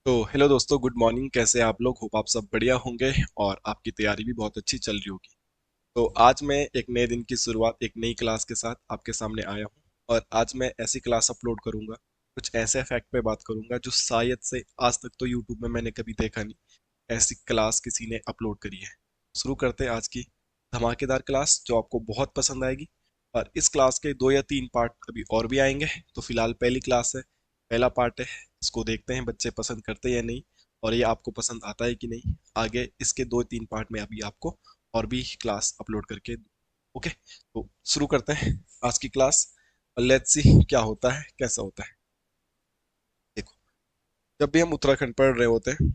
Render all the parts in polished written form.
तो हेलो दोस्तों, good morning. कैसे हैं आप लोग? होप आप सब बढ़िया होंगे और आपकी तैयारी भी बहुत अच्छी चल रही होगी। तो आज मैं एक नए दिन की शुरुआत एक नई क्लास के साथ आपके सामने आया हूँ। और आज मैं ऐसी क्लास अपलोड करूँगा, कुछ ऐसे फैक्ट पे बात करूँगा जो शायद से आज तक तो यूट्यूब में मैंने कभी देखा नहीं, ऐसी क्लास किसी ने अपलोड करी है। शुरू करते हैं आज की धमाकेदार क्लास जो आपको बहुत पसंद आएगी। और इस क्लास के 2 या 3 पार्ट अभी और भी आएंगे। तो फिलहाल पहली क्लास है, पहला पार्ट है। इसको देखते हैं बच्चे पसंद करते हैं या नहीं, और ये आपको पसंद आता है कि नहीं। आगे इसके 2 3 पार्ट में अभी आपको और भी क्लास अपलोड करके। ओके, तो शुरू करते हैं आज की क्लास। और लेट्स सी क्या होता है, कैसा होता है। देखो, जब भी हम उत्तराखंड पढ़ रहे होते हैं,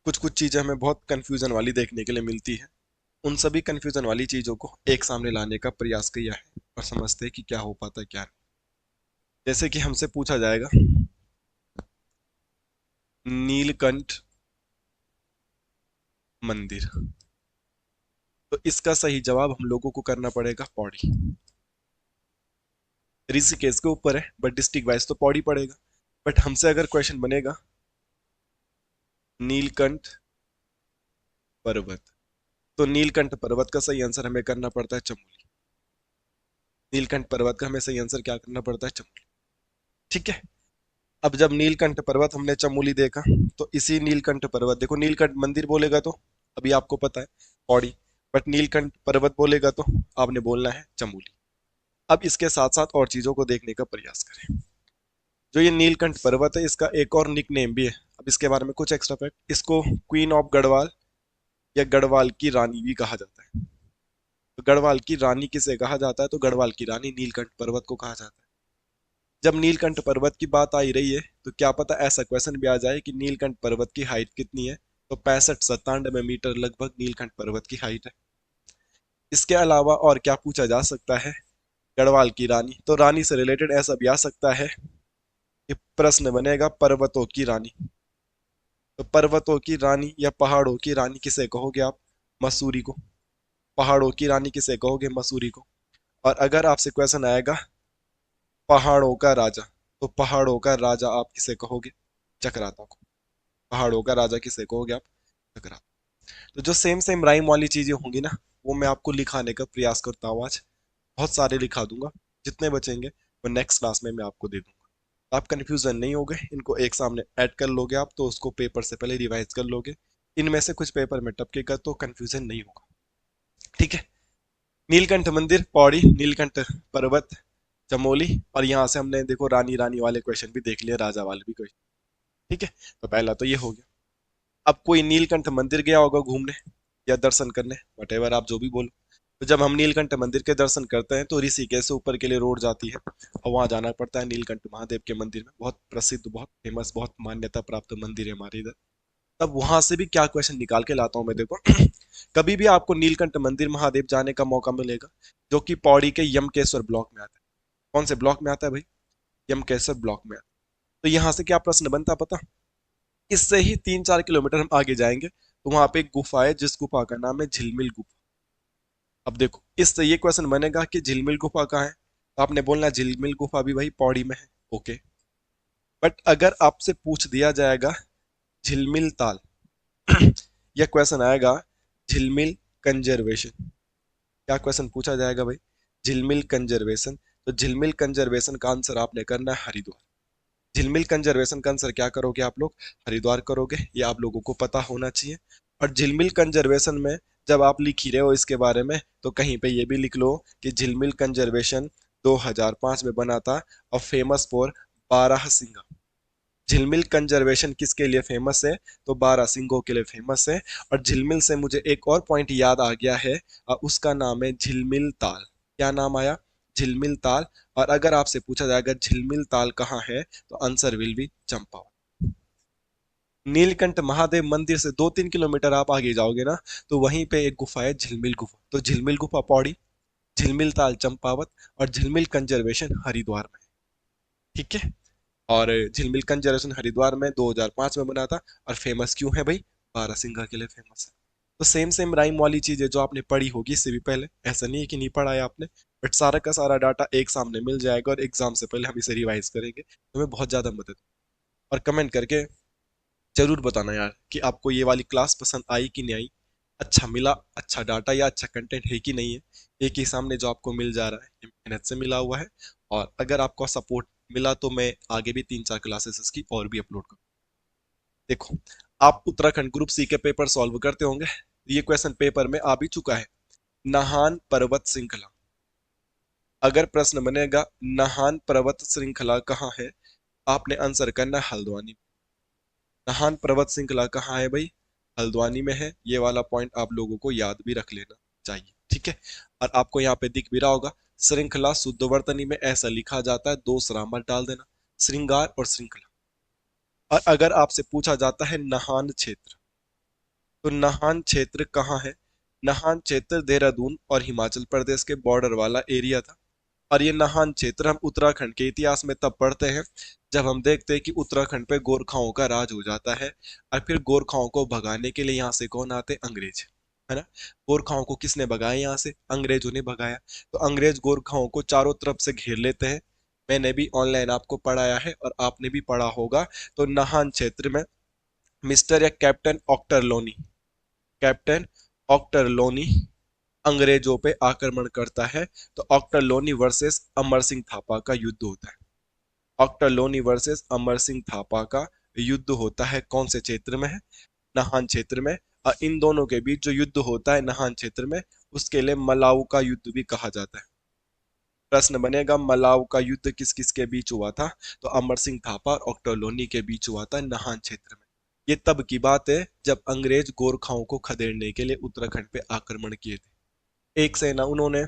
कुछ कुछ चीजें हमें बहुत कंफ्यूजन वाली देखने के लिए मिलती है। उन सभी कंफ्यूजन वाली चीजों को एक सामने लाने का प्रयास किया है और समझते हैं कि क्या हो पाता है क्या नहीं। जैसे कि हमसे पूछा जाएगा, नीलकंठ मंदिर, तो इसका सही जवाब हम लोगों को करना पड़ेगा पौड़ी। ऋषिकेश के ऊपर है बट डिस्ट्रिक्ट वाइज तो पौड़ी पड़ेगा। बट हमसे अगर क्वेश्चन बनेगा नीलकंठ पर्वत, तो नीलकंठ पर्वत का सही आंसर हमें करना पड़ता है चमोली। नीलकंठ पर्वत का हमें सही आंसर क्या करना पड़ता है? चमोली। ठीक है। अब जब नीलकंठ पर्वत हमने चमोली देखा, तो इसी नीलकंठ पर्वत, देखो नीलकंठ मंदिर बोलेगा तो अभी आपको पता है पौड़ी, बट नीलकंठ पर्वत बोलेगा तो आपने बोलना है चमोली। अब इसके साथ साथ और चीजों को देखने का प्रयास करें। जो ये नीलकंठ पर्वत है, इसका एक और निक नेम भी है। अब इसके बारे में कुछ एक्स्ट्रा फैक्ट, इसको क्वीन ऑफ गढ़वाल या गढ़वाल की रानी भी कहा जाता है। तो गढ़वाल की रानी किसे कहा जाता है? तो गढ़वाल की रानी नीलकंठ पर्वत को कहा जाता है। जब नीलकंठ पर्वत की बात आ ही रही है, तो क्या पता ऐसा क्वेश्चन भी आ जाए कि नीलकंठ पर्वत की हाइट कितनी है। तो 65-97 मीटर लगभग नीलकंठ पर्वत की हाइट है। इसके अलावा और क्या पूछा जा सकता है? गढ़वाल की रानी, तो रानी से रिलेटेड ऐसा भी आ सकता है कि प्रश्न बनेगा पर्वतों की रानी। तो पर्वतों की रानी या पहाड़ों की रानी किसे कहोगे आप? मसूरी को। पहाड़ों की रानी किसे कहोगे? मसूरी को। और अगर आपसे क्वेश्चन आएगा पहाड़ों का राजा, तो पहाड़ों का राजा आप किसे कहोगे? चक्राता को। पहाड़ों का राजा किसे कहोगे आप? चक्राता। तो जो सेम सेम राइम वाली चीजें होंगी ना, वो मैं आपको लिखाने का प्रयास करता हूँ आज। बहुत सारे लिखा दूंगा, जितने बचेंगे वो नेक्स्ट क्लास में मैं आपको दे दूंगा। तो आप कंफ्यूजन नहीं होगे, इनको एक सामने ऐड कर लोगे आप, तो उसको पेपर से पहले रिवाइज कर लोगे। इनमें से कुछ पेपर में टपकेगा तो कंफ्यूजन नहीं होगा। ठीक है। नीलकंठ मंदिर पौड़ी, नीलकंठ पर्वत चमोली, और यहाँ से हमने देखो रानी रानी वाले क्वेश्चन भी देख लिए, राजा वाले भी क्वेश्चन। ठीक है। तो पहला तो ये हो गया। अब कोई नीलकंठ मंदिर गया होगा घूमने या दर्शन करने, वटेवर आप जो भी बोलो। तो जब हम नीलकंठ मंदिर के दर्शन करते हैं तो ऋषिकेश से ऊपर के लिए रोड जाती है और वहां जाना पड़ता है नीलकंठ महादेव के मंदिर में। बहुत प्रसिद्ध, बहुत फेमस, बहुत मान्यता प्राप्त मंदिर है हमारे इधर। तब वहां से भी क्या क्वेश्चन निकाल के लाता हूँ मैं, देखो। कभी भी आपको नीलकंठ मंदिर महादेव जाने का मौका मिलेगा, जो कि पौड़ी के यमकेश्वर ब्लॉक में आता है। कौन से ब्लॉक में आता है भाई? यमकेश्वर ब्लॉक में आता है। तो यहाँ से क्या प्रश्न बनता पता? इससे ही 3-4 किलोमीटर हम आगे जाएंगे तो वहां पे एक गुफा है, जिस गुफा का नाम है झिलमिल गुफा। अब देखो, इससे ये क्वेश्चन बनेगा कि झिलमिल गुफा कहाँ है, तो आपने बोलना झिलमिल गुफा भी भाई पौड़ी में है। ओके। बट अगर आपसे पूछ दिया जाएगा झिलमिल ताल, यह क्वेश्चन आएगा झिलमिल कंजर्वेशन। क्या क्वेश्चन पूछा जाएगा भाई? झिलमिल कंजर्वेशन। तो झिलमिल कंजर्वेशन का आंसर आपने करना है हरिद्वार। झिलमिल कंजर्वेशन का आंसर क्या करोगे आप लोग? हरिद्वार करोगे। ये आप लोगों को पता होना चाहिए। और झिलमिल कंजर्वेशन में जब आप लिख ही रहे हो इसके बारे में, तो कहीं पे ये भी लिख लो कि झिलमिल कंजर्वेशन 2005 में बना था और फेमस फॉर बारहसिंगा। झिलमिल कंजर्वेशन किसके लिए फेमस है? तो बारहसिंगों के लिए फेमस है। और झिलमिल से मुझे एक और पॉइंट याद आ गया है, उसका नाम है झिलमिल ताल। क्या नाम आया? झिलमिल ताल। और अगर आपसे पूछा जाएगा झिलमिल ताल कहाँ है, तो answer will be Champawat. Neelkanth Mahadev मंदिर से 2-3 किलोमीटर आप आगे जाओगे ना, तो वहीं पे एक गुफा है झिलमिल गुफा। तो झिलमिल गुफा पौड़ी, झिलमिल ताल चंपावत, और झिलमिल कंजर्वेशन हरिद्वार में। ठीक है। और झिलमिल कंजर्वेशन हरिद्वार में 2005 में बना था। और फेमस क्यों है भाई? बारहसिंगा के लिए फेमस है। तो सेम सेम राइम वाली चीजें जो आपने पढ़ी होगी इससे भी पहले, ऐसा नहीं है कि नहीं पढ़ा है आपने, बट सारा का सारा डाटा एक सामने मिल जाएगा और एग्जाम से पहले हम इसे रिवाइज करेंगे, तो हमें बहुत ज्यादा मदद। और कमेंट करके जरूर बताना यार कि आपको ये वाली क्लास पसंद आई कि नहीं आई, अच्छा मिला, अच्छा डाटा या अच्छा कंटेंट है कि नहीं है। एक ही सामने जो आपको मिल जा रहा है ये मेहनत से मिला हुआ है। और अगर आपको सपोर्ट मिला तो मैं आगे भी 3-4 क्लासेस इसकी और भी अपलोड करूँ। देखो, आप उत्तराखंड ग्रुप सी के पेपर सॉल्व करते होंगे। ये क्वेश्चन पेपर में आ भी चुका है। नाहान पर्वत श्रृंखला, अगर प्रश्न बनेगा नाहान पर्वत श्रृंखला कहाँ है, आपने आंसर करना है हल्द्वानी। नाहान पर्वत श्रृंखला कहाँ है भाई? हल्द्वानी में है। ये वाला पॉइंट आप लोगों को याद भी रख लेना चाहिए, ठीक है। और आपको यहाँ पे दिख भी रहा होगा, श्रृंखला शुद्ध वर्तनी में ऐसा लिखा जाता है, दो सरामत डाल देना, श्रृंगार और श्रृंखला। और अगर आपसे पूछा जाता है नाहान क्षेत्र, तो नाहान क्षेत्र कहाँ है? नाहान क्षेत्र देहरादून और हिमाचल प्रदेश के बॉर्डर वाला एरिया था। और ये नाहान क्षेत्र हम उत्तराखंड के इतिहास में तब पढ़ते हैं जब हम देखते हैं कि उत्तराखंड पे गोरखाओं का राज हो जाता है। और फिर गोरखाओं को भगाने के लिए यहाँ से कौन आते? अंग्रेज, है ना। गोरखाओं को किसने भगाया? यहाँ से अंग्रेजों ने भगाया। तो अंग्रेज गोरखाओं को चारों तरफ से घेर लेते हैं। मैंने भी ऑनलाइन आपको पढ़ाया है और आपने भी पढ़ा होगा। तो नाहान क्षेत्र में मिस्टर या कैप्टन ऑक्टर लोनी, कैप्टन ऑक्टर लोनी अंग्रेजों पे आक्रमण करता है। तो ऑक्टर लोनी वर्सेस अमर सिंह थापा का युद्ध होता है। ऑक्टर लोनी वर्सेस अमर सिंह थापा का युद्ध होता है, कौन से क्षेत्र में है? नाहन क्षेत्र में। और इन दोनों के बीच जो युद्ध होता है नाहन क्षेत्र में, उसके लिए मलाऊ का युद्ध भी कहा जाता है। प्रश्न बनेगा मलाऊ का युद्ध किस किस के बीच हुआ था? तो अमर सिंह थापा और ऑक्टर लोनी के बीच हुआ था नाहन क्षेत्र में। ये तब की बात है जब अंग्रेज गोरखाओं को खदेड़ने के लिए उत्तराखंड पे आक्रमण किए थे। एक सेना उन्होंने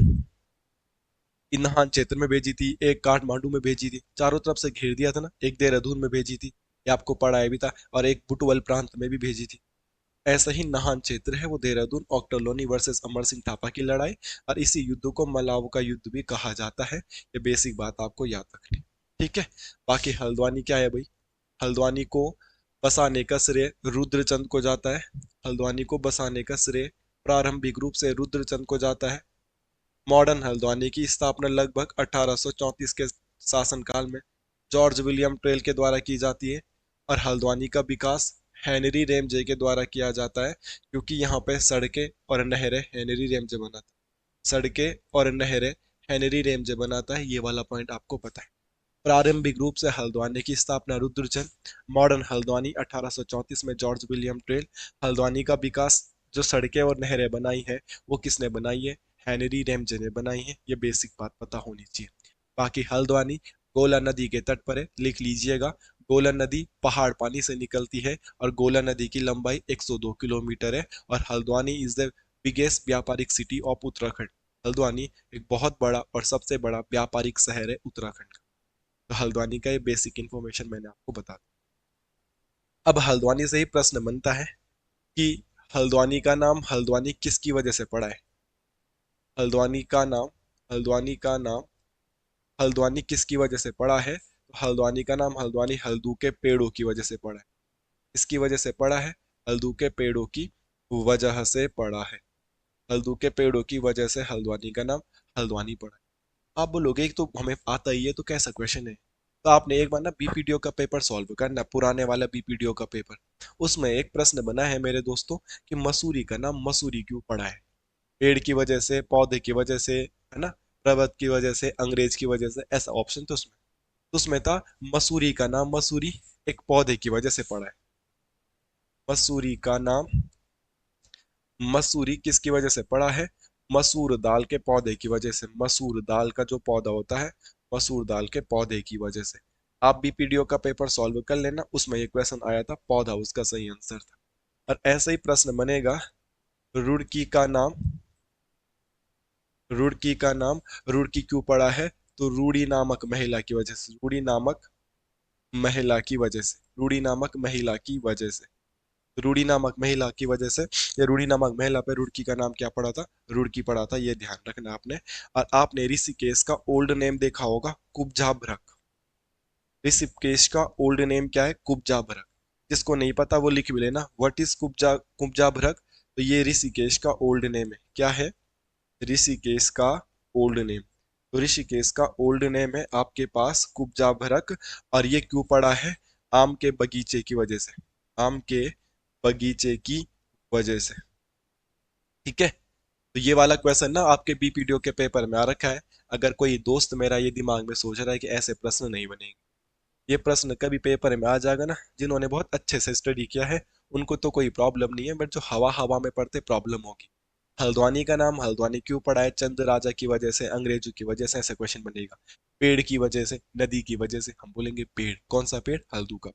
नाहन क्षेत्र में भेजी थी, एक काठमांडू में भेजी थी, चारों तरफ से घेर दिया था ना, एक देहरादून में भेजी थी, ये आपको पढ़ाया भी था, और एक बुटवल प्रांत में भी भेजी थी। ऐसा ही नाहन क्षेत्र है वो देहरादून, ऑक्टोलोनी वर्सेस अमर सिंह थापा की लड़ाई। और इसी युद्ध को मलाऊ का युद्ध भी कहा जाता है। ये बेसिक बात आपको याद रखनी, ठीक है। बाकी हल्द्वानी क्या है भाई? हल्द्वानी को बसाने का श्रेय रुद्रचंद को जाता है। हल्द्वानी को बसाने का श्रेय प्रारंभिक रूप से रुद्रचंद को जाता है। मॉडर्न हल्द्वानी की स्थापना लगभग 1834 के शासनकाल में जॉर्ज विलियम ट्रेल के द्वारा की जाती है। और हल्द्वानी का विकास हेनरी रेमजे के द्वारा किया जाता है, क्योंकि यहाँ पे सड़कें और नहरें हेनरी रेमजे बनाता है। सड़कें और नहरें हेनरी रेमजे बनाता है, ये वाला पॉइंट आपको पता है। प्रारंभिक रूप से हल्द्वानी की स्थापना रुद्रचंद। मॉडर्न हल्द्वानी 1834 में जॉर्ज विलियम ट्रेल। हल्द्वानी का विकास, जो सड़कें और नहरें बनाई है, वो किसने बनाई है? हेनरी रेमजे ने बनाई है। ये बेसिक बात पता होनी चाहिए। बाकी हल्द्वानी गोला नदी के तट पर है, लिख लीजिएगा। गोला नदी पहाड़ पानी से निकलती है और गोला नदी की लंबाई 102 किलोमीटर है। और हल्द्वानी इज द बिगेस्ट व्यापारिक सिटी ऑफ उत्तराखंड। हल्द्वानी एक बहुत बड़ा और सबसे बड़ा व्यापारिक शहर है उत्तराखंड का। तो हल्द्वानी का ये बेसिक इंफॉर्मेशन मैंने आपको बता दी। अब हल्द्वानी से ही प्रश्न बनता है कि हल्द्वानी का नाम हल्द्वानी किसकी वजह से पड़ा है? हल्द्वानी का नाम हल्द्वानी का नाम हल्द्वानी किसकी वजह से पड़ा है? तो हल्द्वानी का नाम हल्द्वानी हल्दू के पेड़ों की वजह से पड़ा है। किसकी वजह से पड़ा है? हल्दू के पेड़ों की वजह से पड़ा है। हल्दू के पेड़ों की वजह से हल्द्वानी का नाम हल्द्वानी पड़ा है। आप बोलोगे कि तो हमें आता ही है, तो कैसा क्वेश्चन है? तो आपने एक बार ना बीपीडीओ का पेपर सॉल्व करना, पुराने वाला बीपीडीओ का पेपर। उसमें एक प्रश्न बना है मेरे दोस्तों कि मसूरी का नाम मसूरी क्यों पड़ा है? पेड़ की वजह से, पौधे की वजह से, है ना, पर्वत की वजह से, अंग्रेज की वजह से, ऐसा ऑप्शन तो उसमें, तो उसमें था मसूरी का नाम मसूरी एक पौधे की वजह से पड़ा है। मसूरी का नाम मसूरी किसकी वजह से पड़ा है? मसूर दाल के पौधे की वजह से। मसूर दाल का जो पौधा होता है, मसूर दाल के पौधे की वजह से। आप बीपीडीओ का पेपर सॉल्व कर लेना, उसमें ये क्वेश्चन आया था, पौधा उसका सही आंसर था। और ऐसा ही प्रश्न बनेगा, रुड़की का नाम रुड़की का नाम रुड़की क्यों पड़ा है? तो रूड़ी नामक महिला की वजह से, रूड़ी नामक महिला की वजह से, रूड़ी नामक महिला की वजह से, रूड़ी नामक महिला की वजह से। ये रूड़ी नामक महिला पे रुड़की का नाम क्या पड़ा था? रुड़की पड़ा था, ये ध्यान रखना आपने। और आपने ऋषिकेश का ओल्ड नेम देखा होगा, कुब्जा भ्रक। ऋषिकेश का ओल्ड नेम क्या है? कुब्जा भ्रक। जिसको नहीं पता वो लिख भी लेना, व्हाट इज कुब्जा कुब्जा भ्रक। तो ये ऋषिकेश का ओल्ड नेम है, क्या है? ऋषिकेश का ओल्ड नेम। तो ऋषिकेश का ओल्ड नेम है आपके पास कुब्जा भ्रक। और ये क्यों पड़ा है? आम के बगीचे की वजह से। आम के बगीचे की वजह से। ठीक है, तो ये वाला क्वेश्चन ना आपके बीपीडीओ के पेपर में आ रखा है। अगर कोई दोस्त मेरा ये दिमाग में सोच रहा है कि ऐसे प्रश्न नहीं बनेंगे, ये प्रश्न कभी पेपर में आ जाएगा ना, जिन्होंने बहुत अच्छे से स्टडी किया है उनको तो कोई प्रॉब्लम नहीं है, बट जो हवा हवा में पढ़ते प्रॉब्लम होगी। हल्द्वानी का नाम हल्द्वानी क्यों पड़ा है? चंद राजा की वजह से, अंग्रेजों की वजह से, ऐसा क्वेश्चन बनेगा। पेड़ की वजह से, नदी की वजह से, हम बोलेंगे पेड़, कौन सा पेड़? हल्दू का।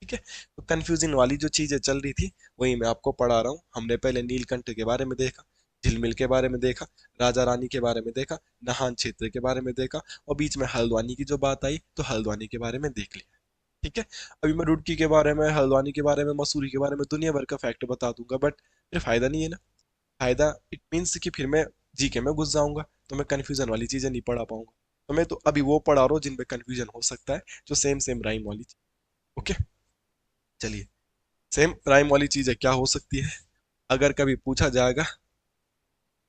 ठीक है, तो कंफ्यूजन वाली जो चीजें चल रही थी वही मैं आपको पढ़ा रहा हूँ। हमने पहले नीलकंठ के बारे में देखा, झिलमिल के बारे में देखा, राजा रानी के बारे में देखा, नाहन क्षेत्र के बारे में देखा, और बीच में हल्द्वानी की जो बात आई तो हल्द्वानी के बारे में देख लिया। ठीक है, अभी मैं रुड़की के बारे में, हल्द्वानी के बारे में, मसूरी के बारे में दुनिया भर का फैक्ट बता दूंगा, बट फिर फायदा नहीं है ना। फायदा इट मीन्स कि फिर मैं जीके में घुस जाऊंगा तो मैं कंफ्यूजन वाली चीजें नहीं पढ़ा पाऊंगा। तो मैं तो अभी वो पढ़ा रहा हूँ जिनमें कंफ्यूजन हो सकता है, जो सेम सेम राइम वाली चीज। ओके, चलिए। सेम राइम वाली चीजें क्या हो सकती है? अगर कभी पूछा जाएगा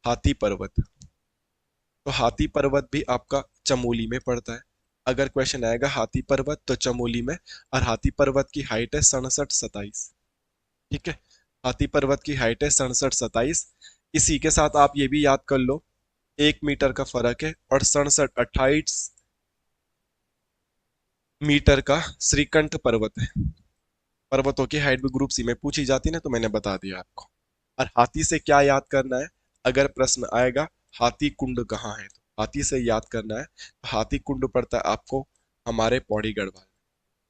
हाथी पर्वत, तो हाथी पर्वत भी आपका चमोली में पड़ता है। अगर क्वेश्चन आएगा हाथी पर्वत तो चमोली में, और हाथी पर्वत की हाइट है 67-27। ठीक है, हाथी पर्वत की हाइट है 67-27। इसी के साथ आप ये भी याद कर लो, 1 मीटर का फर्क है, और 67-28 मीटर का श्रीकंठ पर्वत है। पर्वतों की हाइट भी ग्रुप सी में पूछी जाती है ना, तो मैंने बता दिया आपको। और हाथी से क्या याद करना है? अगर प्रश्न आएगा हाथी कुंड कहाँ है, तो हाथी से याद करना है, तो हाथी कुंड पड़ता है आपको हमारे पौड़ी गढ़वाल में।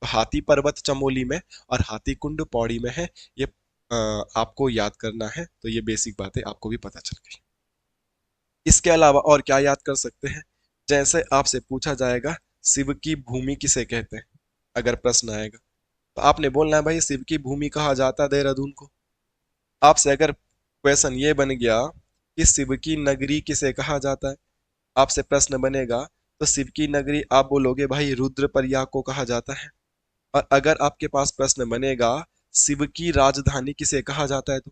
तो हाथी पर्वत चमोली में और हाथी कुंड पौड़ी में है। ये आपको याद करना है, तो ये बेसिक बातें आपको भी पता चल गई। इसके अलावा और क्या याद कर सकते हैं? जैसे आपसे पूछा जाएगा शिव की भूमि किसे कहते हैं, अगर प्रश्न आएगा तो आपने बोलना है भाई शिव की भूमि कहा जाता है देहरादून को। आपसे अगर क्वेश्चन ये बन गया कि शिव की नगरी किसे कहा जाता है, आपसे प्रश्न बनेगा तो शिव की नगरी आप बोलोगे भाई रुद्रप्रयाग को कहा जाता है। और अगर आपके पास प्रश्न बनेगा शिव की राजधानी किसे कहा जाता है, तो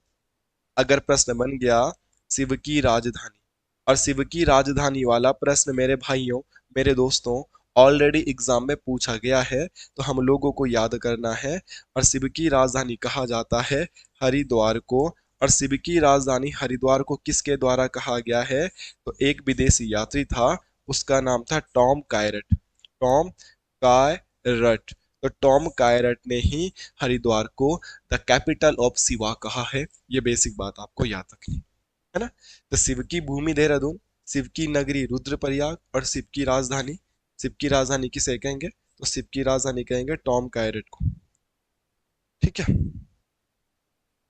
अगर प्रश्न बन गया शिव की राजधानी, और शिव की राजधानी वाला प्रश्न मेरे भाइयों, मेरे दोस्तों, ऑलरेडी एग्जाम में पूछा गया है, तो हम लोगों को याद करना है। और शिव की राजधानी कहा जाता है हरिद्वार को। और शिव की राजधानी हरिद्वार को किसके द्वारा कहा गया है? तो एक विदेशी यात्री था, उसका नाम था टॉम कायरट। टॉम कायरट। तो टॉम कायरट ने ही हरिद्वार को द कैपिटल ऑफ शिवा कहा है। ये बेसिक बात आपको याद रखनी है ना। तो शिव की भूमि देहरादून, शिव की नगरी रुद्रप्रयाग, और शिव की राजधानी किसे कहेंगे? तो शिव की राजधानी कहेंगे टॉम कायरट को। ठीक है,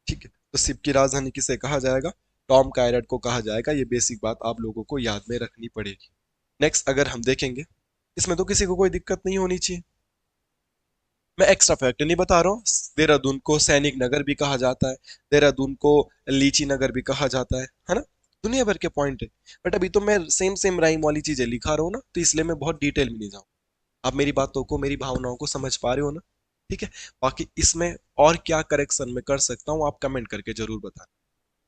ठीक है, तो शिव की राजधानी किसे कहा जाएगा? टॉम कायरट को कहा जाएगा। ये बेसिक बात आप लोगों को याद में रखनी पड़ेगी। नेक्स्ट अगर हम देखेंगे, इसमें तो किसी को कोई दिक्कत नहीं होनी चाहिए। मैं एक्स्ट्रा फैक्ट नहीं बता रहा हूँ। देहरादून को सैनिक नगर भी कहा जाता है, देहरादून को लीची नगर भी कहा जाता है ना। दुनिया भर के पॉइंट है। बट अभी तो मैं सेम सेम राइम वाली चीजें लिखा रहा हूँ ना, तो इसलिए मैं बहुत डिटेल में नहीं जाऊँ। आप मेरी बातों को, मेरी भावनाओं को समझ पा रहे हो ना? ठीक है, बाकी इसमें और क्या करेक्शन में कर सकता हूँ, आप कमेंट करके जरूर बताएं।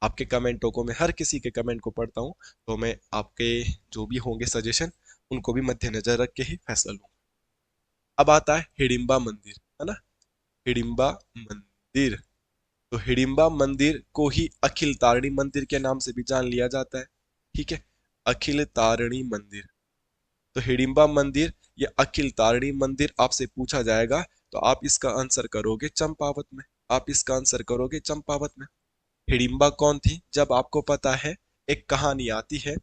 आपके कमेंटों को, मैं हर किसी के कमेंट को पढ़ता हूँ, तो मैं आपके जो भी होंगे सजेशन, उनको भी मद्देनजर रख के ही फैसला लूंगा। अब आता है हिडिंबा मंदिर, है ना। हिडिंबा मंदिर, तो हिडिंबा मंदिर को ही अखिल तारिणी मंदिर के नाम से भी जान लिया जाता है। ठीक है, अखिल तारिणी मंदिर। तो हिडिंबा मंदिर या अखिल तारिणी मंदिर आपसे पूछा जाएगा, तो आप इसका आंसर करोगे चंपावत में। आप इसका आंसर करोगे चंपावत में। हिडिंबा कौन थी? जब आपको पता है, एक कहानी आती है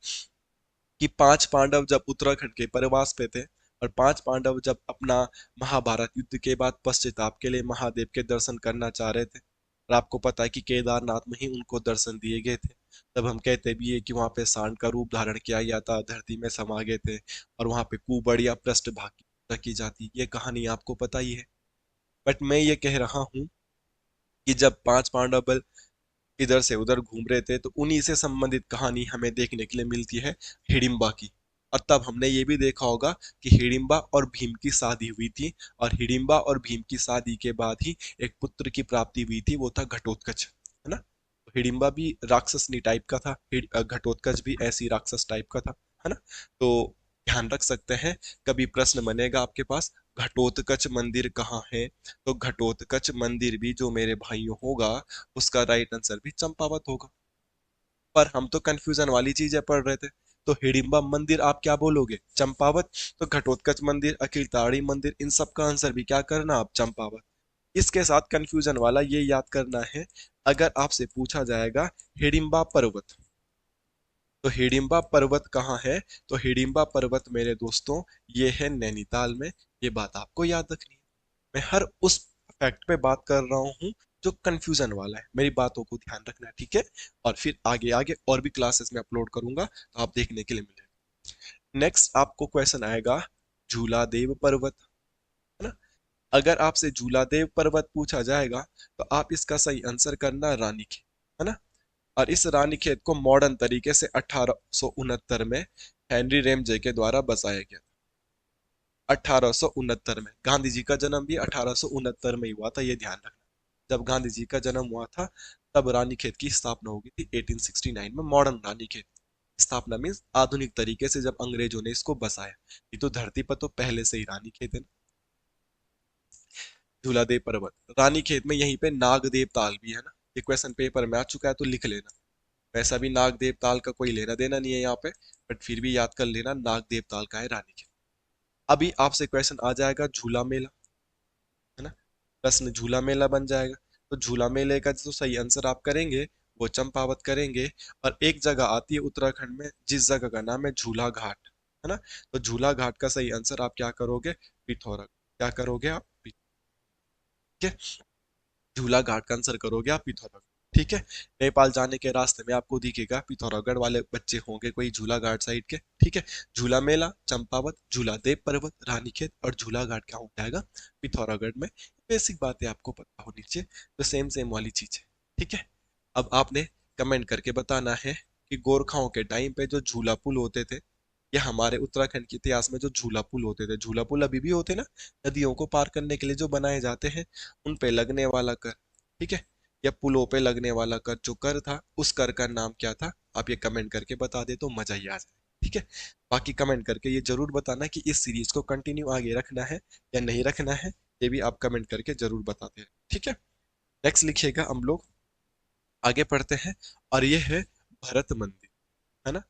कि 5 पांडव जब उत्तराखंड के प्रवास पे थे, और 5 पांडव जब अपना महाभारत युद्ध के बाद पश्चाताप के लिए महादेव के दर्शन करना चाह रहे थे, और आपको पता है कि केदारनाथ में ही उनको दर्शन दिए गए थे, तब हम कहते भी है कि वहां पे सांड का रूप धारण किया गया था, धरती में समा गए थे, और वहां पे कुबड़िया पृष्ठ भाग की पूजा की जाती। ये कहानी आपको पता ही है। बट मैं ये कह रहा हूँ कि जब 5 पांडव इधर से उधर घूम रहे थे, तो उन्हीं से संबंधित कहानी हमें देखने के लिए मिलती है हिडिंबा की। और तब हमने ये भी देखा होगा कि हिडिंबा और भीम की शादी हुई थी, और हिडिंबा और भीम की शादी के बाद ही एक पुत्र की प्राप्ति हुई थी, वो था घटोत्कच, है ना। तो हिडिंबा भी राक्षसनी टाइप का था, घटोत्कच भी ऐसी राक्षस टाइप का था, है ना। तो ध्यान रख सकते हैं, कभी प्रश्न बनेगा आपके पास घटोत्कच मंदिर कहाँ है? तो घटोत्कच मंदिर भी जो मेरे भाइयों होगा, उसका राइट आंसर भी चंपावत होगा। पर हम तो कंफ्यूजन वाली चीजें पढ़ रहे थे। तो हिडिंबा मंदिर आप क्या बोलोगे? चंपावत। तो घटोत्कच मंदिर, अकिलताड़ी मंदिर, इन सब का आंसर भी क्या करना आप? चंपावत। इसके साथ कंफ्यूजन वाला ये याद करना है, अगर आपसे पूछा जाएगा हिडिंबा पर्वत, तो हिडिंबा पर्वत कहाँ है? तो हिडिंबा पर्वत मेरे दोस्तों ये है नैनीताल में। ये बात आपको याद रखनी है। मैं हर उस फैक्ट पे बात कर रहा हूँ जो कंफ्यूजन वाला है, मेरी बातों को ध्यान रखना है, ठीक है? और फिर आगे आगे और भी क्लासेस में अपलोड करूंगा, तो आप देखने के लिए मिलेगा। नेक्स्ट आपको क्वेश्चन आएगा झूलादेव पर्वत, है ना? अगर आपसे झूलादेव पर्वत पूछा जाएगा, तो आप इसका सही आंसर करना रानीखेत, है ना? और इस रानीखेत को मॉडर्न तरीके से 1869 में हेनरी रेमजे के द्वारा बसाया गया। 1869 में गांधी जी का जन्म भी 1869 में ही हुआ था, ये ध्यान रखना। जब गांधी जी का जन्म हुआ था, तब रानीखेत की स्थापना हो गई थी 1869 में। मॉडर्न रानीखेत स्थापना मीन्स आधुनिक तरीके से जब अंग्रेजों ने इसको बसाया। ये तो धरती पर तो पहले से ही रानीखेत है ना। झूलादेव पर्वत रानीखेत में, यहीं पे नागदेव ताल भी है ना। ये क्वेश्चन पेपर में आ चुका है, तो लिख लेना। वैसा भी नागदेव ताल का कोई लेना देना नहीं है यहाँ पे, बट फिर भी याद कर लेना नागदेव ताल का है रानीखेत। अभी आपसे क्वेश्चन आ जाएगा झूला मेला, है ना? प्रश्न झूला मेला बन जाएगा। तो झूला मेले का जो सही आंसर आप करेंगे, वो चंपावत करेंगे। और एक जगह आती है उत्तराखंड में, जिस जगह का नाम है झूला घाट, है ना? तो झूला घाट का सही आंसर आप क्या करोगे? पिथौरागढ़। क्या करोगे आप? ठीक है, झूला घाट का आंसर करोगे आप पिथौरागढ़। ठीक है, नेपाल जाने के रास्ते में आपको दिखेगा, पिथौरागढ़ वाले बच्चे होंगे कोई झूला घाट साइड के। ठीक है, झूला मेला चंपावत, झूला देव पर्वत रानीखेत, और झूला घाट क्या हो जाएगा? पिथौरागढ़ में। बेसिक बातें आपको पता होनी चाहिए, तो सेम सेम वाली चीज है। ठीक है, अब आपने कमेंट करके बताना है कि गोरखाओं के टाइम पे जो झूला पुल होते थे, या हमारे उत्तराखंड के इतिहास में जो झूला पुल होते थे, झूला पुल अभी भी होते ना, नदियों को पार करने के लिए जो बनाए जाते हैं, उन पे लगने वाला कर, ठीक है, या पुलों पे लगने वाला कर, जो कर था, उस कर का नाम क्या था? आप ये कमेंट करके बता दे तो मजा ही आ जाए। ठीक है, बाकी कमेंट करके ये जरूर बताना कि इस सीरीज को कंटिन्यू आगे रखना है या नहीं रखना है। ये भी आप कमेंट करके जरूर बताते हैं, ठीक है? नेक्स्ट लिखिएगा, हम लोग आगे पढ़ते हैं। और ये है भरत मंदिर, है ना?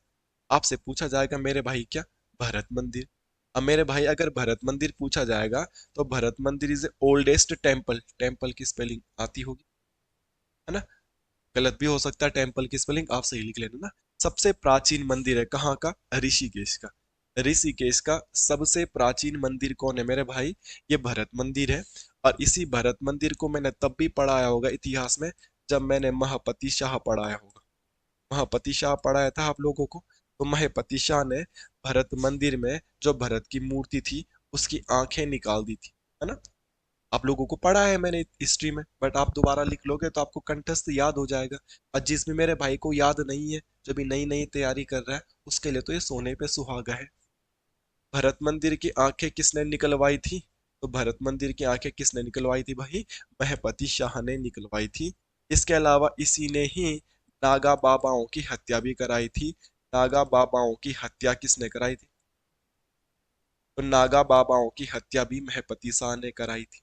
आपसे पूछा जाएगा मेरे भाई क्या? भरत मंदिर। अब मेरे भाई अगर भरत मंदिर पूछा जाएगा, तो भरत मंदिर इज ओल्डेस्ट टेम्पल। टेम्पल की स्पेलिंग आती होगी, है ना? गलत भी हो सकता है टेम्पल की स्पेलिंग, आप सही लिख लेना ना। सबसे प्राचीन मंदिर है कहाँ का? ऋषिकेश का। ऋषिकेश का सबसे प्राचीन मंदिर कौन है मेरे भाई? ये भरत मंदिर है। और इसी भरत मंदिर को मैंने तब भी पढ़ाया होगा इतिहास में, जब मैंने महापति शाह पढ़ाया होगा। महापति शाह पढ़ाया था आप लोगों को। तो महापति शाह ने भरत मंदिर में जो भरत की मूर्ति थी, उसकी आंखें निकाल दी थी, है ना? आप लोगों को पढ़ा है मैंने हिस्ट्री में, बट आप दोबारा लिख लोगे तो आपको कंठस्थ याद हो जाएगा। और जिसमें मेरे भाई को याद नहीं है, जो भी नई नई तैयारी कर रहा है, उसके लिए तो ये सोने पे सुहागा है। भरत मंदिर की आंखें किसने निकलवाई थी? तो भरत मंदिर की आंखें किसने निकलवाई थी भाई? महपति शाह ने निकलवाई थी। इसके अलावा इसी ने ही नागा बाबाओं की हत्या भी कराई थी। नागा बाबाओं की हत्या किसने कराई थी? तो नागा बाबाओं की हत्या भी महपति शाह ने कराई थी।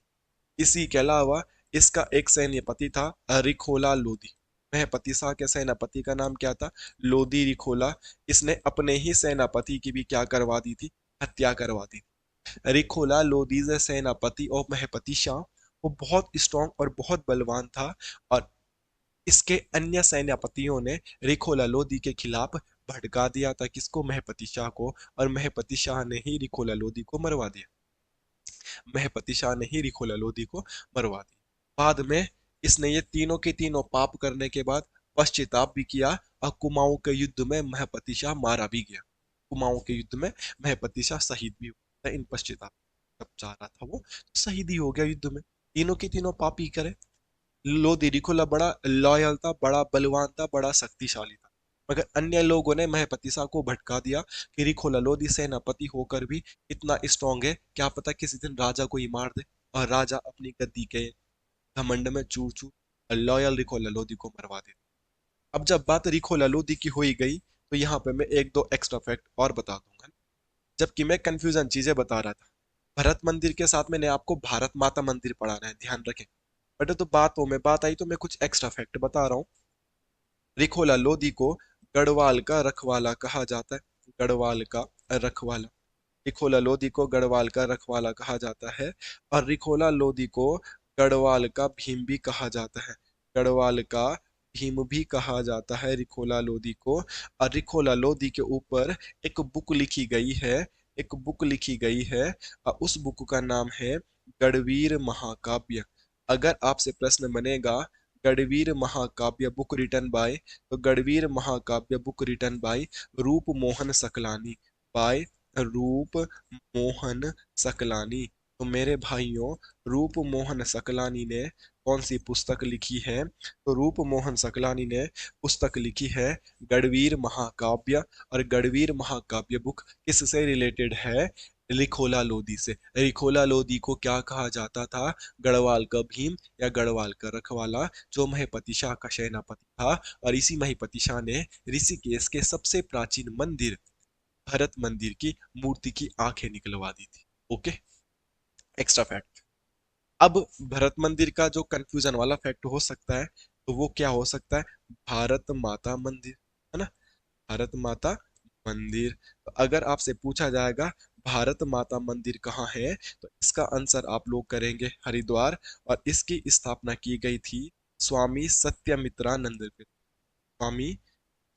इसी के अलावा इसका एक सैन्यपति था, रिखोला लोधी। महपति शाह के सेनापति का नाम क्या था? लोधी रिखोला। इसने अपने ही सेनापति की भी क्या करवा दी थी? हत्या करवा दी थी। रिखोला लोधी से सेनापति और महपति शाह, वो बहुत स्ट्रांग और बहुत बलवान था। और इसके अन्य सेनापतियों ने रिखोला लोधी के खिलाफ भड़का दिया था, किसको? महपति शाह को। और महपति शाह ने ही रिखोला लोधी को मरवा दिया। महपति शाह ने ही रिखोला लोधी को मरवा दिया। बाद में इसने ये तीनों के तीनों पाप करने के बाद पश्चाताप भी किया, और कुमाऊं के युद्ध में महपति शाह मारा भी गया। कुमाऊं के युद्ध में महपति शाह शहीद भी हुआ था इन पश्चाताप। जब जा रहा था वो, शहीद ही हो गया युद्ध में। तीनों के तीनों पापी करे। लोधी रिखोला बड़ा लॉयल था, बड़ा बलवान था, बड़ा शक्तिशाली था। मगर अन्य लोगों ने महपति शाह को भटका दिया कि रिखोला लोधी सेनापति होकर भी इतना स्ट्रांग है, क्या पता किसी दिन राजा को ही मार दे। और राजा अपनी गद्दी के घमंड में चूर चूर लॉयल रिखोला लोधी को मरवा दे। अब जब बात रिखोला लोधी की हो ही गई, तो यहाँ पे मैं एक दो एक्स्ट्रा फैक्ट और बता दूंगा। जबकि मैं कंफ्यूजन चीजें बता रहा था, भरत मंदिर के साथ मैंने आपको भारत माता मंदिर पढ़ाना है, ध्यान रखें। बट तो बातों में बात आई तो मैं कुछ एक्स्ट्रा फैक्ट बता रहा हूँ। रिखोला लोधी को गढ़वाल का रखवाला कहा जाता है। गढ़वाल का रखवाला। रिखोला लोधी को गढ़वाल का रखवाला कहा जाता है। और रिखोला लोधी को गढ़वाल का भीम भी कहा जाता है। गढ़वाल का भीम भी कहा जाता है रिखोला लोधी को। और रिखोला लोधी के ऊपर एक बुक लिखी गई है। एक बुक लिखी गई है और उस बुक का नाम है गढ़वीर महाकाव्य। अगर आपसे प्रश्न बनेगा गढ़वीर महाकाव्य बुक रिटन बाय, तो गढ़वीर महाकाव्य बुक रिटन बाय रूप मोहन सकलानी। बाय रूप मोहन सकलानी। तो मेरे भाइयों, रूप मोहन सकलानी ने कौन सी पुस्तक लिखी है? तो रूप मोहन सकलानी ने पुस्तक लिखी है गढ़वीर महाकाव्य। और गढ़वीर महाकाव्य बुक किससे रिलेटेड है? लिखोला लोदी से। लिखोला लोदी को क्या कहा जाता था? गढ़वाल का भीम या गढ़वाल का रखवाला, जो महिपति शाह का सेनापति था। और इसी महिपति शाह ने ऋषिकेश के सबसे प्राचीन मंदिर भरत मंदिर की मूर्ति की आंखें निकलवा दी थी। Okay, extra fact. अब भरत मंदिर का जो कंफ्यूजन वाला फैक्ट हो सकता है, तो वो क्या हो सकता है? भारत माता मंदिर, है ना? भारत माता मंदिर। तो अगर आपसे पूछा जाएगा भारत माता मंदिर कहाँ है, तो इसका आंसर आप लोग करेंगे हरिद्वार। और इसकी स्थापना की गई थी स्वामी सत्यमित्रानंद के। स्वामी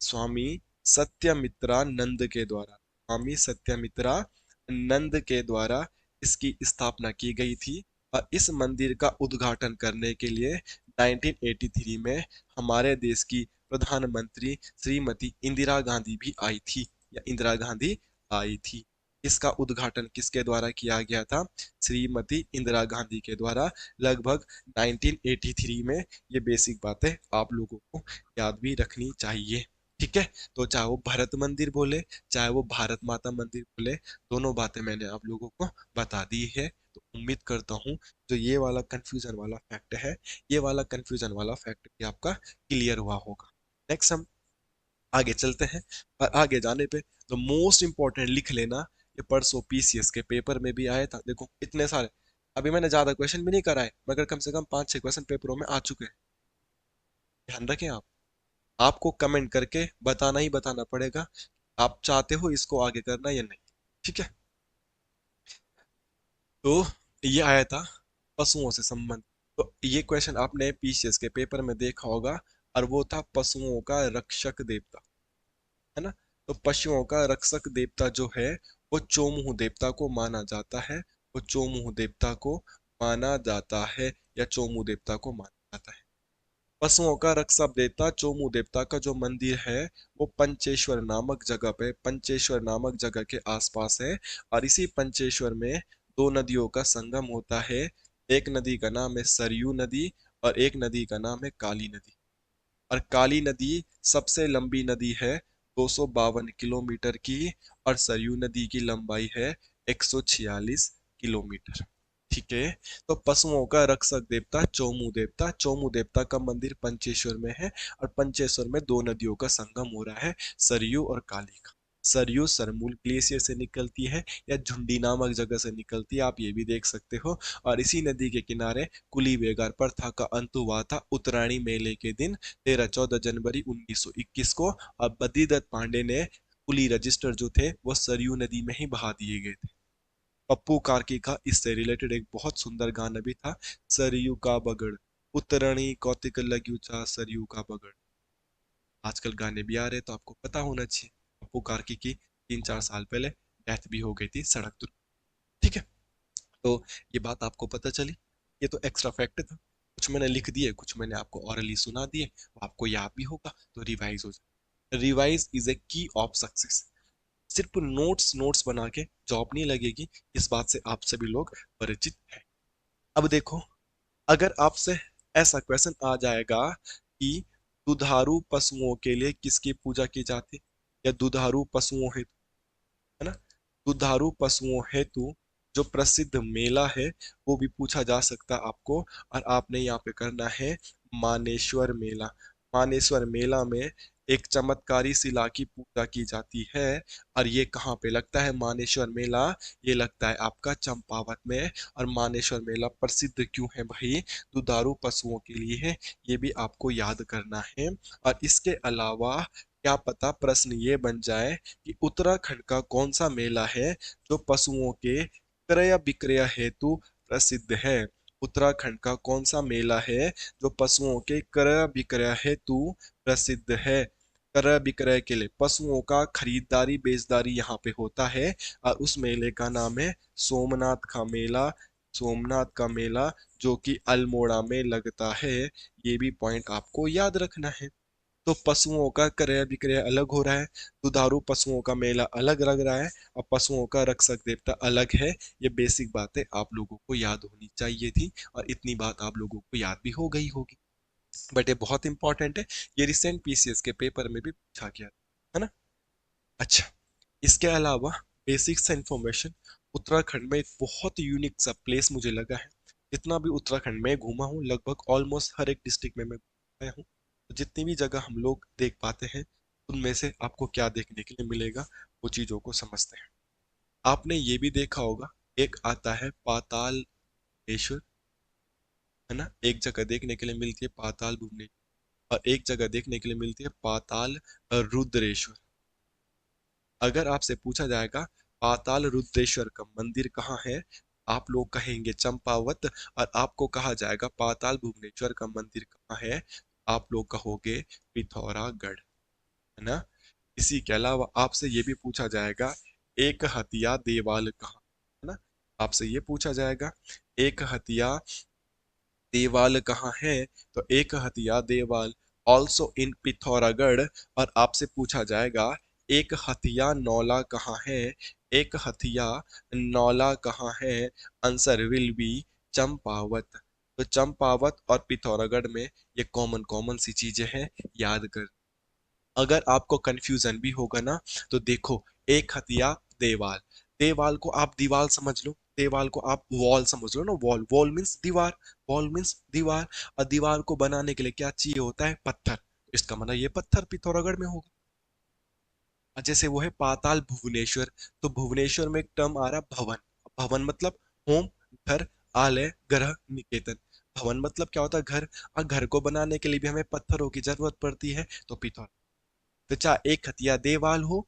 स्वामी सत्यमित्रानंद के द्वारा। स्वामी सत्यमित्रानंद के द्वारा इसकी स्थापना की गई थी। और इस मंदिर का उद्घाटन करने के लिए 1983 में हमारे देश की प्रधानमंत्री श्रीमती इंदिरा गांधी भी आई थी, या इंदिरा गांधी आई थी। इसका उद्घाटन किसके द्वारा किया गया था? श्रीमती इंदिरा गांधी के द्वारा, लगभग 1983 में। ये बेसिक बातें आप लोगों को याद भी रखनी चाहिए। ठीक है। तो चाहे वो भरत मंदिर बोले, चाहे वो भारत माता मंदिर बोले, दोनों बातें मैंने आप लोगों को बता दी है। तो उम्मीद करता हूँ जो ये वाला कंफ्यूजन वाला फैक्ट है, ये वाला कंफ्यूजन वाला फैक्ट भी आपका क्लियर हुआ होगा। नेक्स्ट हम आगे चलते हैं। और आगे जाने पे तो मोस्ट इंपॉर्टेंट लिख लेना, ये परसों पीसीएस के पेपर में भी आया था। देखो इतने सारे, अभी मैंने ज्यादा क्वेश्चन भी नहीं कराए, मगर कम से कम 5-6 क्वेश्चन पेपरों में आ चुके हैं। ध्यान रखें आप। आपको कमेंट करके बताना ही बताना पड़ेगा, आप चाहते हो इसको आगे करना या नहीं। ठीक है। तो ये आया था पशुओं से संबंध। तो ये क्वेश्चन आपने पीसीएस के पेपर में देखा होगा। और वो था पशुओं का रक्षक देवता, है ना? तो पशुओं का रक्षक देवता जो है, वो चोमुह देवता को माना जाता है। वो चोमुह देवता को माना जाता है, या चोमू देवता को माना जाता है। पशुओं का रक्षक देवता चोमू देवता का जो मंदिर है, वो पंचेश्वर नामक जगह पे, पंचेश्वर नामक जगह के आसपास है। और इसी पंचेश्वर में दो नदियों का संगम होता है। एक नदी का नाम है सरयू नदी, और एक नदी का नाम है काली नदी। और काली नदी सबसे लंबी नदी है, 252 किलोमीटर की। और सरयू नदी की लंबाई है 146 किलोमीटर। ठीक है। तो पशुओं का रक्षक देवता चोमू देवता, चोमू देवता का मंदिर पंचेश्वर में है। और पंचेश्वर में दो नदियों का संगम हो रहा है, सरयू और काली का। सरयू सरमूल ग्लेशियर से निकलती है, या झुंडी नामक जगह से निकलती है, आप ये भी देख सकते हो। और इसी नदी के किनारे कुली बेगार प्रथा का अंत हुआ था उत्तरायणी मेले के दिन, 13-14 जनवरी 1921 को। और बद्रीदत्त पांडे ने कुली रजिस्टर जो थे वो सरयू नदी में ही बहा दिए गए थे। पप्पू कार्की का इससे रिलेटेड एक बहुत सुंदर गाना भी था, सरयू का बगड़ उत्तरायणी कौतिक लग्यू चा सरयू का बगड़। आजकल गाने भी आ रहे, तो आपको पता होना चाहिए। पप्पू कार्की की 3-4 साल पहले डेथ भी हो गई थी सड़क दुर्घटना। ठीक है। तो ये बात आपको पता चली। ये तो एक्स्ट्रा फैक्ट था, कुछ मैंने लिख दिए, कुछ मैंने आपको ऑरली सुना दिए, वो आपको याद भी होगा तो रिवाइज हो जाए। रिवाइज इज ए की ऑफ सक्सेस। सिर्फ नोट्स नोट्स बना के जॉब नहीं लगेगी, इस बात से आप सभी लोग परिचित हैं। अब देखो, अगर आपसे ऐसा क्वेश्चन आ जाएगा कि दुधारू पशुओं के लिए किसकी पूजा की जाती है, या दुधारू पशुओं हेतु, है ना, दुधारू पशुओं हेतु जो प्रसिद्ध मेला है, वो भी पूछा जा सकता है आपको। और आपने यहाँ पे करना है मानेश्वर मेला। मानेश्वर मेला में एक चमत्कारी शिला की पूजा की जाती है। और ये कहाँ पे लगता है? मानेश्वर मेला। ये लगता है आपका चंपावत में। और मानेश्वर मेला प्रसिद्ध क्यों है भाई? दुधारू पशुओं के लिए है। ये भी आपको याद करना है। और इसके अलावा क्या पता प्रश्न ये बन जाए कि उत्तराखंड का कौन सा मेला है जो पशुओं के क्रय विक्रय हेतु प्रसिद्ध है? उत्तराखंड का कौन सा मेला है जो पशुओं के क्रय विक्रय हेतु प्रसिद्ध है? क्रय विक्रय के लिए पशुओं का खरीदारी बेचदारी यहाँ पे होता है। और उस मेले का नाम है सोमनाथ का मेला। सोमनाथ का मेला जो कि अल्मोड़ा में लगता है। ये भी पॉइंट आपको याद रखना है। तो पशुओं का क्रय विक्रय अलग हो रहा है। दुधारू पशुओं का मेला अलग लग रहा है। और पशुओं का रक्षक देवता अलग है। ये बेसिक बातें आप लोगों को याद होनी चाहिए थी। और इतनी बात आप लोगों को याद भी हो गई होगी। बट ये बहुत इंपॉर्टेंट है। ये रिसेंट पीसीएस के पेपर में भी पूछा गया है ना। अच्छा, इसके अलावा बेसिक सा इंफॉर्मेशन। उत्तराखंड में एक बहुत यूनिक सा प्लेस मुझे लगा है। जितना भी उत्तराखंड में घूमा हूँ लगभग ऑलमोस्ट हर एक डिस्ट्रिक्ट में मैं गया हूँ। तो जितनी भी जगह हम लोग देख पाते हैं उनमें से आपको क्या देखने के लिए मिलेगा, वो चीजों को समझते हैं। आपने ये भी देखा होगा, एक आता है पातालेश्वर, है ना। एक जगह देखने के लिए मिलती है पाताल भुवनेश्वर। और एक जगह देखने के लिए मिलती है पाताल रुद्रेश्वर। अगर आपसे पूछा जाएगा पाताल रुद्रेश्वर का मंदिर कहाँ है, आप लोग कहेंगे चंपावत। और आपको कहा जाएगा पाताल भुवनेश्वर का मंदिर कहाँ है, आप लोग कहोगे पिथौरागढ़, है ना। इसी के अलावा आपसे ये भी पूछा जाएगा एक हथिया देवाल कहाँ, है ना। आपसे ये पूछा जाएगा एक हथिया देवाल कहाँ है, तो एक हथिया देवाल ऑल्सो इन पिथौरागढ़। और आपसे पूछा जाएगा एक हथिया नौला कहाँ है, एक हथिया नौला कहाँ है, आंसर विल बी चंपावत। तो चंपावत और पिथौरागढ़ में ये कॉमन कॉमन सी चीजें हैं, याद कर। अगर आपको कंफ्यूजन भी होगा ना, तो देखो, एक हथिया देवाल, देवाल को आप दीवार समझ लो, देवाल को आप वॉल समझ लो ना। वॉल, वॉल मीन्स दीवार, वॉल मीन्स दीवार। और दीवार को बनाने के लिए क्या चाहिए होता है? पत्थर। इसका मतलब ये पत्थर पिथौरागढ़ में होगा। और जैसे वो है पाताल भुवनेश्वर, तो भुवनेश्वर में एक टर्म आ रहा भवन। भवन मतलब होम, घर, आलय, ग्रह, निकेतन। भवन मतलब क्या होता है? घर। और घर को बनाने के लिए भी हमें पत्थरों की जरूरत पड़ती है, तो पिथौर। तो चाहे एक हथिया देवाल हो,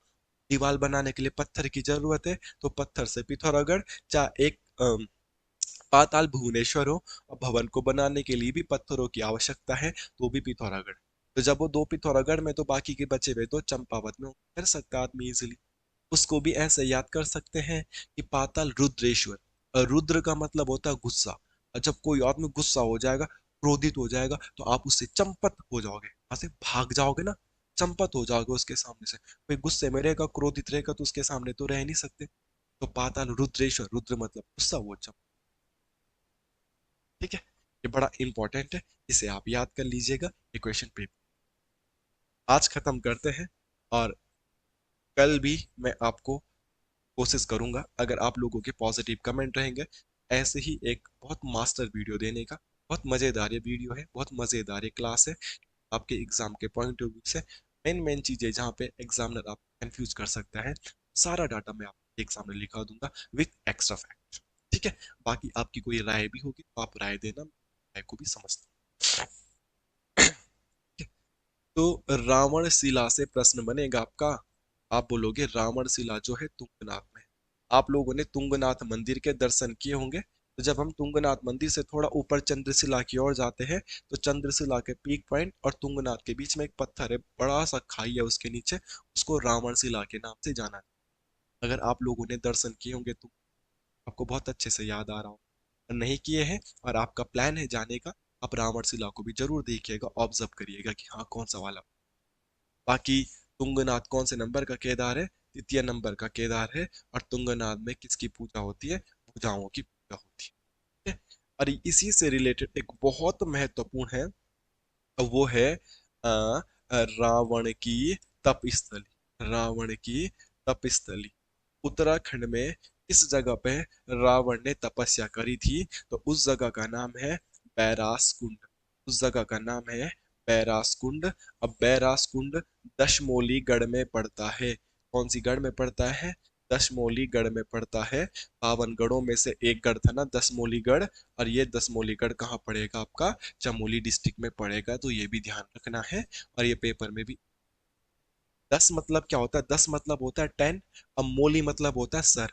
दीवार बनाने के लिए पत्थर की जरूरत है, तो पत्थर से पिथौरागढ़। चाहे एक पाताल भुवनेश्वर हो और भवन को बनाने के लिए भी पत्थरों की आवश्यकता है, तो भी पिथौरागढ़। तो जब वो दो पिथौरागढ़ में, तो बाकी के बचे हुए तो चंपावत में कर सकता आदमी इजिली। उसको भी ऐसे याद कर सकते हैं कि पाताल रुद्रेश्वर। और रुद्र का मतलब होता है गुस्सा। और जब कोई आदमी गुस्सा हो जाएगा, क्रोधित हो जाएगा, तो आप उससे चंपत हो जाओगे, वहां से भाग जाओगे ना। चंपत हो जाओगे उसके सामने से। कोई गुस्से में रहेगा, क्रोधित रहेगा, तो उसके सामने तो रह नहीं सकते। तो पाताल रुद्रेश्वर, रुद्र मतलब गुस्सा, वो चंपत। ठीक है। ये बड़ा इंपॉर्टेंट है, इसे आप याद कर लीजिएगा इक्वेशन पे। आज खत्म करते हैं। और कल भी मैं आपको कोशिश करूंगा, अगर आप लोगों के पॉजिटिव कमेंट रहेंगे, ऐसे ही एक बहुत मास्टर वीडियो देने का। बहुत मजेदार ये वीडियो है, बहुत मजेदार ये क्लास है। आपके एग्जाम के पॉइंट ऑफ व्यू से मेन मेन चीजें जहाँ पे एग्जामिनर आप कंफ्यूज कर सकता है, सारा डाटा मैं आपके एग्जाम में लिखा दूंगा विथ एक्स्ट्रा फैक्ट। ठीक है। बाकी आपकी कोई राय भी होगी तो आप राय देना, राय को भी समझता हूँ। तो रावण शिला से प्रश्न बनेगा आपका। आप बोलोगे रावण शिला जो है तुंगनाथ में। आप लोगों ने तुंगनाथ मंदिर के दर्शन किए होंगे। तो जब हम तुंगनाथ मंदिर से थोड़ा ऊपर चंद्रशिला की ओर जाते हैं, तो चंद्रशिला के पीक पॉइंट और तुंगनाथ के बीच में एक पत्थर है, बड़ा सा खाई है उसके नीचे, उसको रावण शिला के नाम से जाना है। अगर आप लोगों ने दर्शन किए होंगे तो आपको बहुत अच्छे से याद आ रहा हो। और नहीं किए हैं और आपका प्लान है जाने का, आप रावण शिला को भी जरूर देखिएगा, ऑब्जर्व करिएगा कि हाँ कौन सा वाला। बाकी तुंगनाथ कौन से नंबर का केदार है? तृतीय नंबर का केदार है। और तुंगनाथ में किसकी पूजा होती है? भुजाओं की पूजा होती है। ठीक है? और इसी से रिलेटेड एक बहुत महत्वपूर्ण है, वो है रावण की तपस्थली। रावण की तपस्थली उत्तराखंड में किस जगह पे रावण ने तपस्या करी थी? तो उस जगह का नाम है बैरास कुंड। उस जगह का नाम है बैरासकुंड। अब बैरासकुंड दशमोलीगढ़ में पड़ता है। कौन सी गढ़ में पड़ता है? दशमोलीगढ़ में पड़ता है। 52 गढ़ों में से एक गढ़ था ना दशमोलीगढ़, और ये दशमोलीगढ़ कहाँ पड़ेगा आपका? चमोली डिस्ट्रिक्ट में पड़ेगा, तो ये भी ध्यान रखना है। और ये पेपर में भी। 10 मतलब क्या होता है? 10 मतलब होता है 10। अब मोली मतलब होता है सर।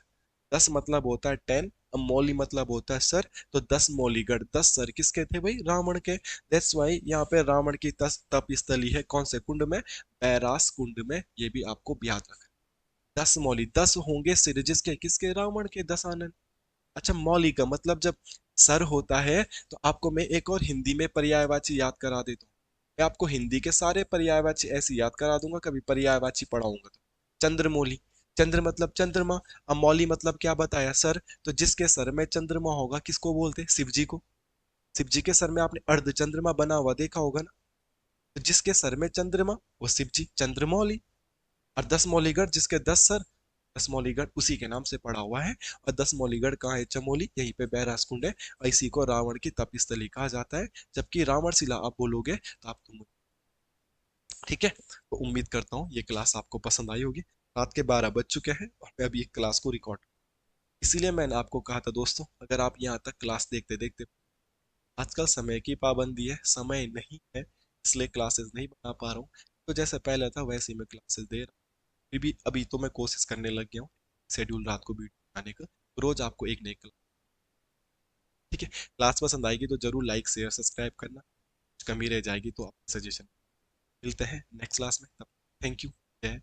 10 मतलब होता है 10। अब मौली मतलब होता है सर। तो 10 मौलीगढ़, 10 सर किसके थे भाई? रावण के। दैट्स वाई यहाँ पे रावण की तप स्थली है कौन से कुंड में? बैरास कुंड में। ये भी आपको याद रखना। 10 मौली, 10 होंगे सिर जिसके, किसके? रावण के, 10 आनंद। अच्छा, मौली का मतलब जब सर होता है, तो आपको मैं एक और हिंदी में पर्यायवाची याद करा देता हूँ। मैं आपको हिंदी के सारे पर्यायवाची ऐसे याद करा दूंगा कभी पर्यायवाची पढ़ाऊंगा तो। चंद्रमौली। चंद्र मतलब चंद्रमा। अब मौली मतलब क्या बताया? सर। तो जिसके सर में चंद्रमा होगा किसको बोलते हैं? शिव जी को। शिव जी के सर में आपने अर्ध चंद्रमा बना हुआ देखा होगा ना। तो जिसके सर में चंद्रमा, वो शिव जी, चंद्रमौली। और 10 मौलीगढ़ जिसके 10 सर, 10 मौलीगढ़ उसी के नाम से पड़ा हुआ है। और 10 मौलीगढ़ कहाँ है? चमोली, यहीं पे बैरास कुंड है। और इसी को रावण की तपस्थली कहा जाता है। जबकि रावण शिला आप बोलोगे तो आप तुम। ठीक है, तो उम्मीद करता हूँ ये क्लास आपको पसंद आई होगी। रात के 12 बज चुके हैं और मैं अभी एक क्लास को रिकॉर्ड, इसीलिए मैंने आपको कहा था दोस्तों, अगर आप यहाँ तक क्लास देखते देखते, आजकल समय की पाबंदी है, समय नहीं है, इसलिए क्लासेस नहीं बना पा रहा हूँ। तो जैसे पहले था वैसे ही मैं क्लासेस दे रहा हूँ। फिर भी अभी तो मैं कोशिश करने लग गया हूँ शेड्यूल रात को वीडियो बनाने का, रोज आपको एक नई क्लास। ठीक है, क्लास पसंद आएगी तो जरूर लाइक शेयर सब्सक्राइब करना। कुछ कमी रह जाएगी तो आप सजेशन। मिलते हैं नेक्स्ट क्लास में, तब थैंक यू। जय